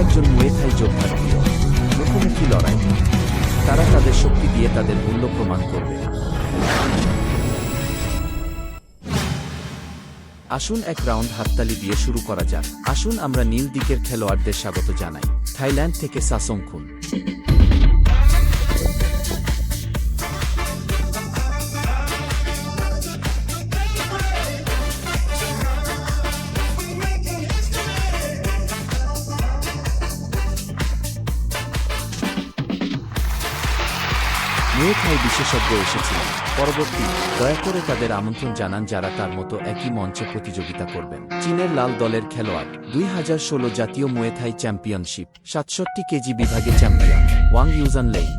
একজন মুয়ে থাই যোদ্ধার প্রিয় মুখোমুখি লড়াই। তারা তাদের শক্তি দিয়ে তাদের মূল্য প্রমাণ করবে। আসুন এক রাউন্ড হাততালি দিয়ে শুরু করা যাক। আসুন আমরা নীল দিকের খেলোয়াড়দের স্বাগত জানাই। থাইল্যান্ড থেকে সাসংখুন। মুয়ে থাই বিশেষজ্ঞ এসেছিলেন। পরবর্তী দয়া করে তাদের আমন্ত্রণ জানান যারা তার মতো একই মঞ্চে প্রতিযোগিতা করবেন। চীনের লাল দলের খেলোয়াড় 2016 জাতীয় মুয়ে থাই চ্যাম্পিয়নশিপ 67 কেজি বিভাগে চ্যাম্পিয়ন ওয়াং ইউজানলেই।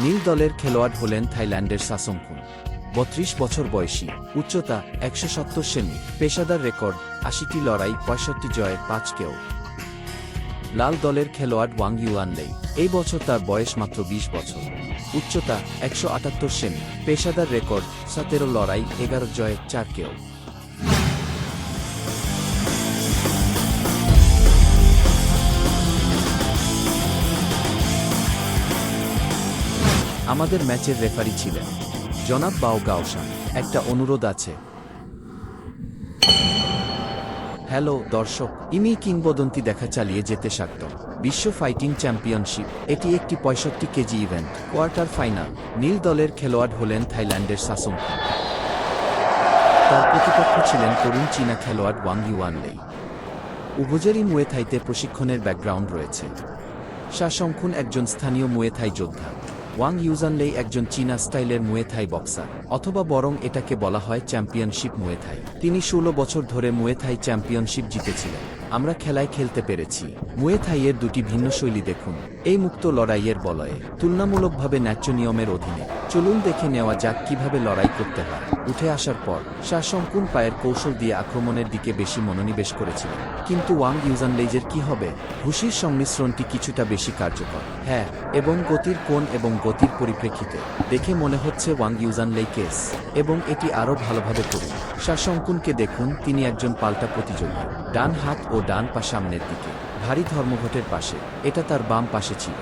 নীল দলের খেলোয়াড় হলেন থাইল্যান্ডের সাসংখুন। 32 বছর বয়সী, উচ্চতা 170 সেমি, পেশাদার রেকর্ড 80টি লড়াই, 65 জয়, 5 কেও। লাল দলের খেলোয়াড় ওয়াং ইউয়ানলেই। এই বছর তার বয়স মাত্র 20 বছর, উচ্চতা 178 সেমি, পেশাদার রেকর্ড 17 লড়াই, 11 জয়, 4 কেও। আমাদের ম্যাচের রেফারি ছিলেন জনাব বাও গাওশান। একটা অনুরোধ আছে। হ্যালো দর্শক, ইমি কিংবদন্তি দেখা চালিয়ে যেতে স্বাগতম। বিশ্ব ফাইটিং চ্যাম্পিয়নশিপ, এটি একটি 65 কেজি ইভেন্ট। Quarter final. নীল দলের খেলোয়াড় হলেন থাইল্যান্ডের সাসংখুন। তার প্রতিপক্ষ ছিলেন তরুণ চীনা খেলোয়াড় ওয়াং ইউয়ানলেই। উভয়েরই মুয়ে থাইতে প্রশিক্ষণের ব্যাকগ্রাউন্ড রয়েছে। সাসংখুন একজন স্থানীয় মুয়ে থাই যোদ্ধা। ওয়াং ইউজানলেই একজন চীনা স্টাইলের মুয়ে থাই বক্সার, অথবা বরং এটাকে বলা হয় চ্যাম্পিয়নশিপ মুয়ে থাই। তিনি 16 বছর ধরে মুয়ে থাই চ্যাম্পিয়নশিপ জিতেছিলেন। আমরা খেলায় খেলতে পেরেছি। মুয়ে থাইয়ের দুটি ভিন্ন শৈলী দেখুন। এই মুক্ত লড়াইয়ের বলয়ে, তুলনামূলকভাবে ন্যায্য নিয়মের অধীনে। চলুন দেখে নেওয়া যাক কিভাবে লড়াই করতে হয়। উঠে আসার পর সাসংখুন পায়ের কৌশল দিয়ে আক্রমণের দিকে বেশি মনোনিবেশ করেছিলেন। কিন্তু ওয়াং ইউজানলেইজের কি হবে? ঘুষির সংমিশ্রণটি কিছুটা বেশি কার্যকর। হ্যাঁ, এবং গতির কোণ এবং গতির পরিপ্রেক্ষিতে দেখে মনে হচ্ছে ওয়াং ইউজানলেই কেস। এবং এটি আরও ভালোভাবে করুন। সাসংখুনকে দেখুন, তিনি একজন পাল্টা প্রতিযোগী। ডান হাত ও ডান পা সামনের দিকে, ভারী ধর্মঘটের পাশে। এটা তার বাম পাশে ছিল।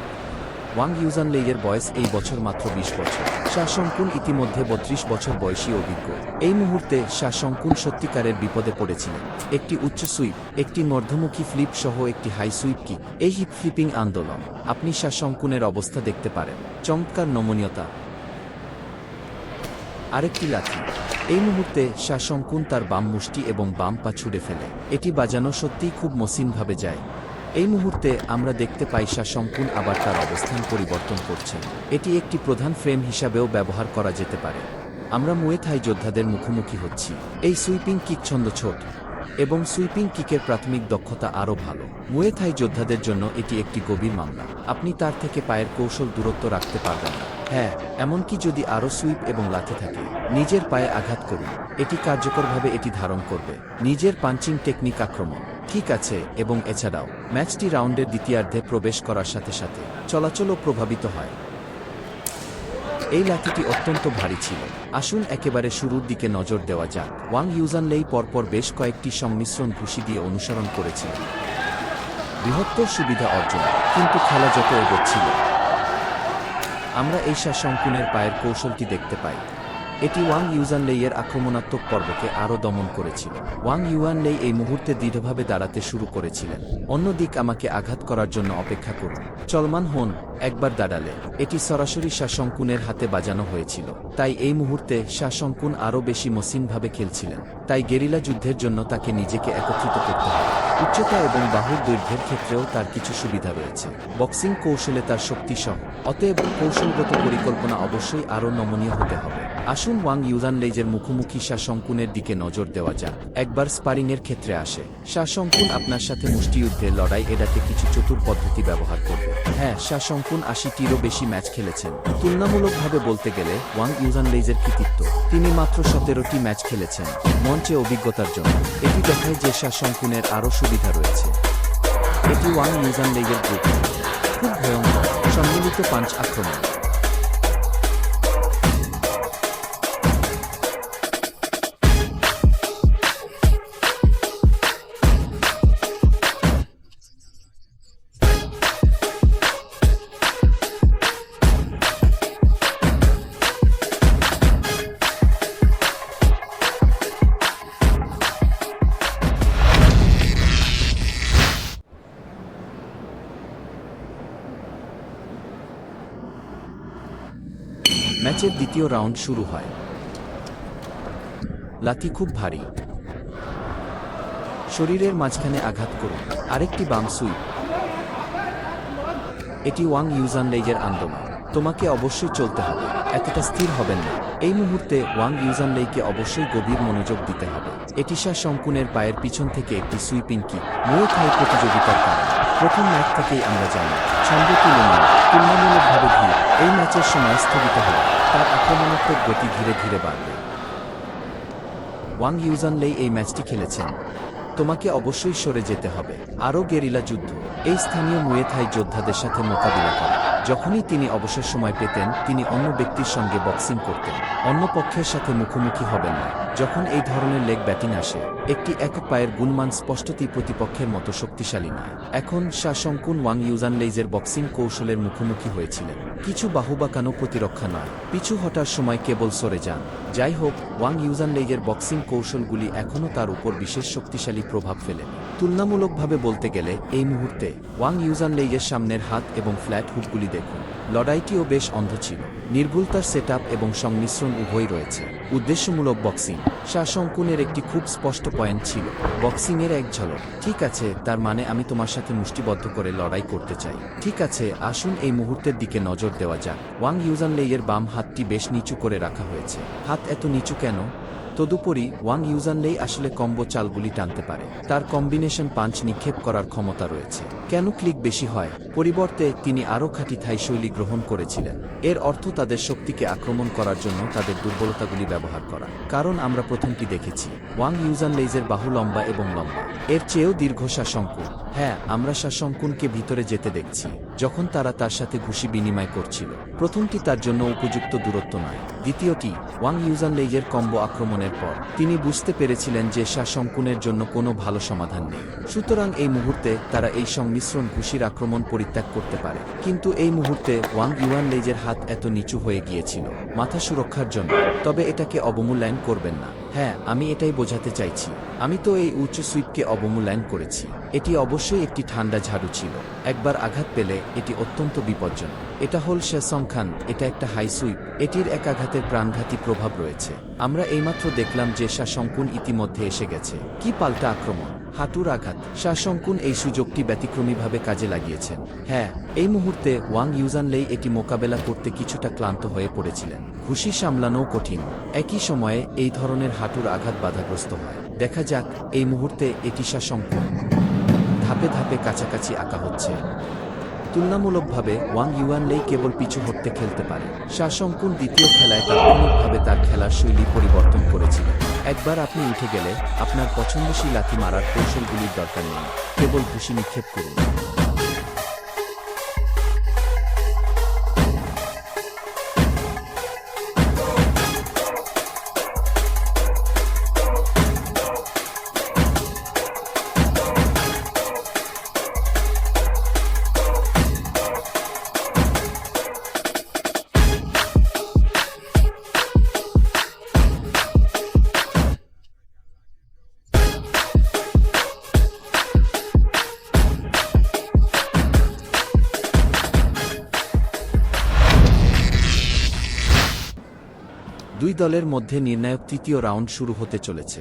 ওয়াং ইউজানলেইয়ের বয়স এই বছর মাত্র 20 বছর। সাসংখুন ইতিমধ্যে 32 বছর বয়সী অভিজ্ঞ। এই মুহূর্তে সাসংখুন সত্যিকারের বিপদে পড়েছিলেন। একটি উচ্চ সুইপ, একটি মধ্যমুখী ফ্লিপ সহ একটি হাই সুইপ কিক। এই হিপ ফ্লিপিং আন্দোলন আপনি সাসংখুনের অবস্থা দেখতে পারেন। চমৎকার নমনীয়তা। আরেকটি লাথি। এই মুহূর্তে সাসংখুন তার বাম মুষ্টি এবং বাম পা ছুড়ে ফেলে। এটি বাজানো সত্যিই খুব মসৃণভাবে যায়। এই মুহূর্তে আমরা দেখতে পাই সাসংখুন আবার তার অবস্থান পরিবর্তন করছেন। এটি একটি প্রধান ফ্রেম হিসাবেও ব্যবহার করা যেতে পারে। আমরা মুয়ে থাই যোদ্ধাদের মুখোমুখি হচ্ছি। এই সুইপিং কিক ছন্দ ছোট এবং সুইপিং কিকের প্রাথমিক দক্ষতা আরও ভালো। মুয়ে থাই যোদ্ধাদের জন্য এটি একটি গভীর মামলা। আপনি তার থেকে পায়ের কৌশল দূরত্ব রাখতে পারবেন না। হ্যাঁ, এমনকি যদি আরও সুইপ এবং লাথি থাকে, নিজের পায়ে আঘাত করুন। এটি কার্যকরভাবে এটি ধারণ করবে। নিজের পাঞ্চিং টেকনিক আক্রমণ ঠিক আছে। এবং এছাড়াও ম্যাচটি রাউন্ডের দ্বিতীয়ার্ধে প্রবেশ করার সাথে সাথে চলাচলও প্রভাবিত হয়। এই লাঠিটি অত্যন্ত ভারী ছিল। আসুন একেবারে শুরুর দিকে নজর দেওয়া যাক। ওয়াং ইউজানলেই পরপর বেশ কয়েকটি সংমিশ্রণ ঘুষি দিয়ে অনুসরণ করেছিলেন বৃহত্তর সুবিধা অর্জন। কিন্তু খেলা যত এগোচ্ছিল, আমরা এই সাসংখুনের পায়ের কৌশলটি দেখতে পাই। এটি ওয়াং ইউজানলেইয়ের আক্রমণাত্মক পর্বকে আরও দমন করেছিল। ওয়াং ইউয়ানলেই এই মুহূর্তে দৃঢ়ভাবে দাঁড়াতে শুরু করেছিলেন। অন্যদিক আমাকে আঘাত করার জন্য অপেক্ষা করুন। চলমান হন। একবার দাঁড়ালে এটি সরাসরি সাসংখুনের হাতে বাজানো হয়েছিল। তাই এই মুহূর্তে সাসংখুন আরও বেশি মসৃণভাবে খেলছিলেন। তাই গেরিলা যুদ্ধের জন্য তাকে নিজেকে একত্রিত করতে হবে। উচ্চতা এবং বাহুর দৈর্ঘ্যের ক্ষেত্রেও তার কিছু সুবিধা রয়েছে। বক্সিং কৌশলে তার শক্তি সহ। অতএব কৌশলগত পরিকল্পনা অবশ্যই আরও নমনীয় হতে হবে। আসুন ওয়াং ইউজানলেইজের মুখোমুখি সাসংখুনের দিকে নজর দেওয়া যাক। একবার স্পারিংয়ের ক্ষেত্রে আসে, সাসংখুন আপনার সাথে মুষ্টিযুদ্ধে লড়াই এড়াতে কিছু চতুর পদ্ধতি ব্যবহার করবে। হ্যাঁ, সাসংখুন শাসংকুন ৮০টিরও বেশি ম্যাচ খেলেছেন। তুলনামূলকভাবে বলতে গেলে ওয়াং ইউজানলেইজের কৃতিত্ব, তিনি মাত্র ১৭টি ম্যাচ খেলেছেন। মঞ্চে অভিজ্ঞতার জন্য এটি দেখায় যে শাসংকুনের আরও সুবিধা রয়েছে। এটি ওয়াং ইউজানলেইজের গ্রুপ, খুব ভয়ঙ্কর সম্মিলিত পাঞ্চ আক্রমণ। ম্যাচের দ্বিতীয় রাউন্ড শুরু হয়। লাথি খুব ভারী, শরীরের মাঝখানে আঘাত করুন। আরেকটি বাম সুইপ। এটি ওয়াং ইউজানলেইজের আন্দোলন, তোমাকে অবশ্যই চলতে হবে, এতটা স্থির হবেন না। এই মুহূর্তে ওয়াং ইউজানলেইকে অবশ্যই গভীর মনোযোগ দিতে হবে। এটি শাসংকুনের পায়ের পিছন থেকে একটি সুইপিং কিক, মুয়ে থাই প্রতিযোগিতার কারণে প্রথম ম্যাচ থেকেই আমরা জানি ছন্দ তুলনামূলকভাবে ধীর। এই ম্যাচের সময় স্থগিত হলে তার আক্রমণাত্মক গতি ধীরে ধীরে বাড়বে। ওয়াং ইউজানলেই এই ম্যাচটি খেলেছেন, তোমাকে অবশ্যই সরে যেতে হবে। আরও গেরিলা যুদ্ধ, এই স্থানীয় মুয়ে থাই যোদ্ধাদের সাথে মোকাবিলা করে। যখনই তিনি অবসর সময় পেতেন তিনি অন্য ব্যক্তির সঙ্গে বক্সিং করতেন, অন্য পক্ষের সাথে মুখোমুখি হবেন না। যখন এই ধরনের লেগ ব্যাটিং আসে, একটি একক পায়ের গুণমান স্পষ্টতই প্রতিপক্ষের মতো শক্তিশালী নয়। এখন শাসংকুন ওয়াং ইউজানলেইজের বক্সিং কৌশলের মুখোমুখি হয়েছিলেন। কিছু বাহুবাঁকানো প্রতিরক্ষা নয়, পিছু হটার সময় কেবল সরে যান। যাই হোক, ওয়াং ইউজানলেইজের বক্সিং কৌশলগুলি এখনও তার উপর বিশেষ শক্তিশালী প্রভাব ফেলেনি। তুলনামূলকভাবে বলতে গেলে এই মুহূর্তে ওয়াং ইউজানলেইজের সামনের হাত এবং ফ্ল্যাট হুকগুলি দেখুন। লড়াইটিও বেশ অন্ধ ছিল, নির্ভুলতার সেটআপ এবং সংমিশ্রণ উভয় রয়েছে। উদ্দেশ্যমূলক বক্সিং, শাসংকুনের একটি খুব স্পষ্ট পয়েন্ট ছিল, বক্সিংয়ের এক ঝলক। ঠিক আছে, তার মানে আমি তোমার সাথে মুষ্টিবদ্ধ করে লড়াই করতে চাই। ঠিক আছে, আসুন এই মুহূর্তের দিকে নজর দেওয়া যাক। ওয়াং ইউজানলেইয়ের বাম হাতটি বেশ নিচু করে রাখা হয়েছে। হাত এত নিচু কেন? তদুপরি ওয়াং ইউজানলেই আসলে কম্বো চালগুলি টানতে পারে, তার কম্বিনেশন পাঞ্চ নিক্ষেপ করার ক্ষমতা রয়েছে। কেন ক্লিক বেশি হয়? পরিবর্তে তিনি আরও খাঁটি থাই শৈলী গ্রহণ করেছিলেন। এর অর্থ তাদের শক্তিকে আক্রমণ করার জন্য তাদের দুর্বলতাগুলি ব্যবহার করা। কারণ আমরা প্রথমটি দেখেছি, ওয়াং ইউজানলেইজের বাহু লম্বা এবং লম্বা, এর চেয়েও দীর্ঘ শাসংকুন। হ্যাঁ, আমরা শাসংকুনকে ভিতরে যেতে দেখছি যখন তারা তার সাথে ঘুষি বিনিময় করছিল। প্রথমটি তার জন্য উপযুক্ত দূরত্ব নয়। দ্বিতীয়টি, ওয়াং ইউজানলেইজের কম্বো আক্রমণের পর তিনি বুঝতে পেরেছিলেন যে শাসংকুনের জন্য কোনো ভালো সমাধান নেই। সুতরাং এই মুহূর্তে তারা এই সংমিশ্রণ ঘুষির আক্রমণ পরিত্যাগ করতে পারে। কিন্তু এই মুহূর্তে ওয়াং ইউজানলেইজের হাত এত নিচু হয়ে গিয়েছিল মাথা সুরক্ষার জন্য। তবে এটাকে অবমূল্যায়ন করবেন না। হ্যাঁ, আমি এটাই বোঝাতে চাইছি। আমি তো এই উচ্চ সুইপকে অবমূল্যায়ন করেছি। এটি অবশ্যই একটি ঠান্ডা ঝাড়ু ছিল। একবার আঘাত পেলে এটি অত্যন্ত বিপজ্জনক। এটা হল শাসংখান, এটা একটা হাই সুইপ, এটির এক আঘাতের প্রাণঘাতী প্রভাব রয়েছে। আমরা এইমাত্র দেখলাম যে শাসংকুন ইতিমধ্যে এসে গেছে। কি পাল্টা আক্রমণ! হাঁটুর আঘাত! শাসংকুন এই সুযোগটি ব্যতিক্রমীভাবে কাজে লাগিয়েছেন। হ্যাঁ, এই মুহূর্তে ওয়াং ইউজানলেই এটি মোকাবেলা করতে কিছুটা ক্লান্ত হয়ে পড়েছিলেন। ঘুষি সামলানোও কঠিন। একই সময়ে এই ধরনের হাঁটুর আঘাত বাধাগ্রস্ত হয়। দেখা যাক এই মুহূর্তে এটি শাসংকুন ধাপে ধাপে কাছাকাছি আঁকা হচ্ছে। তুলনামূলকভাবে ওয়াং ইউয়ানলেই কেবল পিছু হটতে খেলতে পারে। শাসংকুন দ্বিতীয় খেলায় তাৎক্ষণিকভাবে তার খেলার শৈলী পরিবর্তন করেছিলেন। একবার আপনি উঠে গেলে আপনার পছন্দসই লাথি মারার কৌশলগুলির দরকার নেই, কেবল ঘুষি নিক্ষেপ করুন। দুই দলের মধ্যে নির্ণায়ক তৃতীয় রাউন্ড শুরু হতে চলেছে।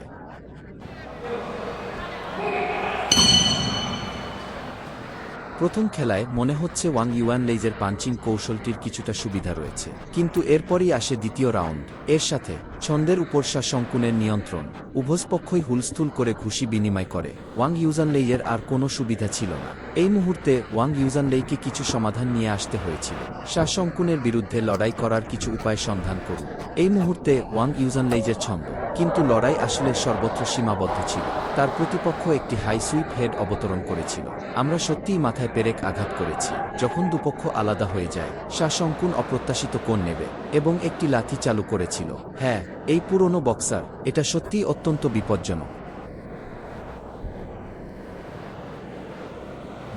প্রথম খেলায় মনে হচ্ছে ওয়াং ইউয়ানলেইজের পাঞ্চিং কৌশলটির কিছুটা সুবিধা রয়েছে, কিন্তু এরপরই আসে দ্বিতীয় রাউন্ড। এর সাথে ছন্দের উপর শাসংকুনের নিয়ন্ত্রণ। উভয়পক্ষই হুলস্থুল করে ঘুষি বিনিময় করে। ওয়াং ইউজানলেইয়ের আর কোনো সুবিধা ছিল না। এই মুহূর্তে ওয়াং ইউজানলেইকে কিছু সমাধান নিয়ে আসতে হয়েছিল। শাসংকুনের বিরুদ্ধে লড়াই করার কিছু উপায় সন্ধান করুন। এই মুহূর্তে ওয়াং ইউজানলেইয়ের ছন্দ, কিন্তু লড়াই আসলে সর্বত্র সীমাবদ্ধ ছিল। তার প্রতিপক্ষ একটি হাই সুইপ হেড অবতরণ করেছিল। আমরা সত্যিই মাথায় পেরেক আঘাত করেছি। যখন দুপক্ষ আলাদা হয়ে যায়, শাসংকুন অপ্রত্যাশিত কোণ নেবে এবং একটি লাথি চালু করেছিল। হ্যাঁ, এই পুরনো বক্সার, এটা সত্যিই অত্যন্ত বিপজ্জনক।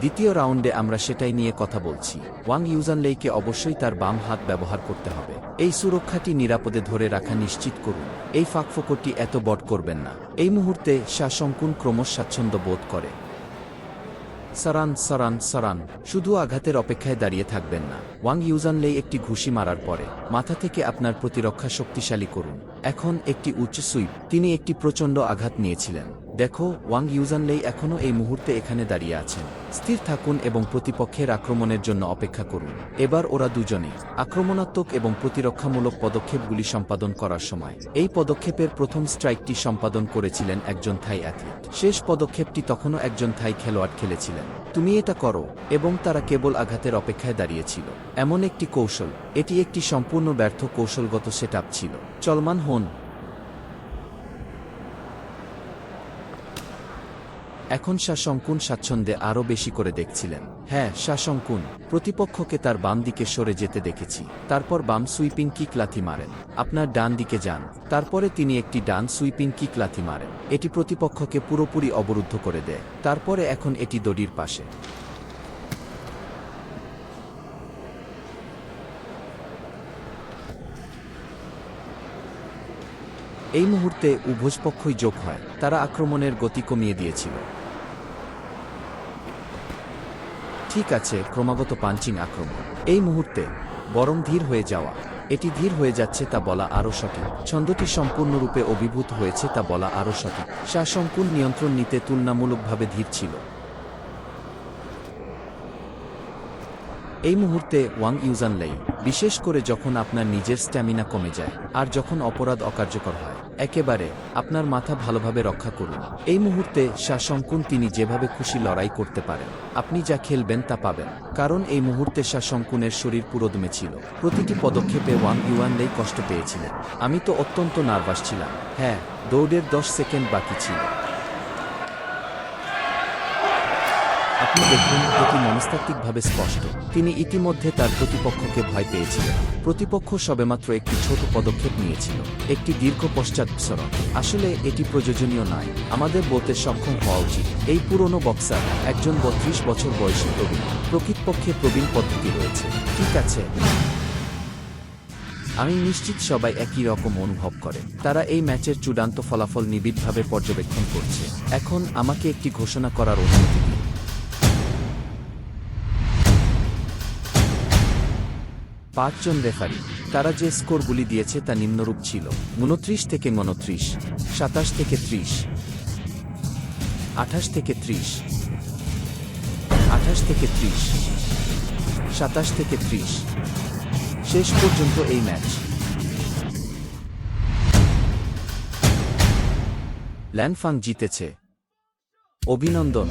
দ্বিতীয় রাউন্ডে আমরা সেটাই নিয়ে কথা বলছি। ওয়াং ইউজানলেইকে অবশ্যই তার বাম হাত ব্যবহার করতে হবে। এই সুরক্ষাটি নিরাপদে ধরে রাখা নিশ্চিত করুন। এই ফাঁকফোকরটি এত বড় করবেন না। এই মুহূর্তে শাসংকুন ক্রমশ স্বাচ্ছন্দ্য বোধ করে। সারান সারান সারান, শুধু আঘাতের অপেক্ষায় দাঁড়িয়ে থাকবেন না। ওয়াং ইউজানলেই একটি ঘুষি মারার পরে মাথা থেকে আপনার প্রতিরক্ষা শক্তিশালী করুন। এখন একটি উচ্চ সুইপ। তিনি একটি প্রচণ্ড আঘাত নিয়েছিলেন। দেখো, ওয়াং ইউজানলেই এখনও এই মুহূর্তে এখানে দাঁড়িয়ে আছেন। স্থির থাকুন এবং প্রতিপক্ষের আক্রমণের জন্য অপেক্ষা করুন। এবার ওরা দুজনে আক্রমণাত্মক এবং প্রতিরক্ষামূলক পদক্ষেপগুলি সম্পাদন করার সময় এই পদক্ষেপের প্রথম স্ট্রাইকটি সম্পাদন করেছিলেন একজন থাই অ্যাথলিট। শেষ পদক্ষেপটি তখনও একজন থাই খেলোয়াড় খেলেছিলেন। তুমি এটা করো, এবং তারা কেবল আঘাতের অপেক্ষায় দাঁড়িয়েছিল। এমন একটি কৌশল, এটি একটি সম্পূর্ণ ব্যর্থ কৌশলগত সেটআপ ছিল। চলমান হন। এখন শাসংকুন স্বাচ্ছন্দ্যে আরও বেশি করে দেখছিলেন। হ্যাঁ, শাসংকুন প্রতিপক্ষকে তার বাম দিকে সরে যেতে দেখেছি। তারপর বাম সুইপিং কিক লাথি মারেন। আপনার ডান দিকে যান। তারপরে তিনি একটি ডান সুইপিং কিক লাথি মারেন। এটি প্রতিপক্ষকে পুরোপুরি অবরুদ্ধ করে দেয়। তারপরে এখন এটি দড়ির পাশে। এই মুহূর্তে উভয়পক্ষই যোগ হয়। তারা আক্রমণের গতি কমিয়ে দিয়েছিল। ঠিক আছে, ক্রমাগত পাঞ্চিং আক্রমণ। এই মুহূর্তে বরং ধীর হয়ে যাওয়া। এটি ধীর হয়ে যাচ্ছে তা বলা আরও সঠিক। ছন্দটি সম্পূর্ণরূপে অভিভূত হয়েছে তা বলা আরও সঠিক। শাসংকুন নিয়ন্ত্রণ নিতে তুলনামূলকভাবে ধীর ছিল। এই মুহূর্তে ওয়াং ইউজানলেই, বিশেষ করে যখন আপনার নিজের স্ট্যামিনা কমে যায় আর যখন অপরাধ অকার্যকর হয়, একেবারে আপনার মাথা ভালোভাবে রক্ষা করুন। এই মুহূর্তে শাসংকুন তিনি যেভাবে খুশি লড়াই করতে পারেন। আপনি যা খেলবেন তা পাবেন। কারণ এই মুহূর্তে শাসংকুনের শরীর পুরোদমে ছিল। প্রতিটি পদক্ষেপে ওয়াং ইউয়ানলেই কষ্ট পেয়েছিলেন। আমি তো অত্যন্ত নার্ভাস ছিলাম। হ্যাঁ, দৌড়ের 10 সেকেন্ড বাকি ছিল। আপনি দেখুন, এটি মনস্তাত্ত্বিকভাবে স্পষ্ট। তিনি ইতিমধ্যে তার প্রতিপক্ষকে ভয় পেয়েছিলেন। প্রতিপক্ষ সবেমাত্র একটি ছোট পদক্ষেপ নিয়েছিল, একটি দীর্ঘ পশ্চাৎপসরণ। আসলে এটি প্রয়োজনীয় নয়। আমাদের বলতে সক্ষম হওয়া উচিত। এই পুরনো বক্সার, একজন 32 বছর বয়সী প্রবীণ। প্রকৃতপক্ষে প্রবীণ পদ্ধতি রয়েছে। ঠিক আছে, আমি নিশ্চিত সবাই একই রকম অনুভব করে। তারা এই ম্যাচের চূড়ান্ত ফলাফল নিবিড়ভাবে পর্যবেক্ষণ করছে। এখন আমাকে একটি ঘোষণা করার অনুমতি দিন। 5 জন রেফারি। তারা যে স্কোরগুলি দিয়েছে তা নিম্নরূপ ছিল: 29 থেকে 29, 27 থেকে 30, 28 থেকে 30, 28 থেকে 30, 27 থেকে 30। শেষ পর্যন্ত এই ম্যাচ ল্যানফাং জিতেছে। অভিনন্দন।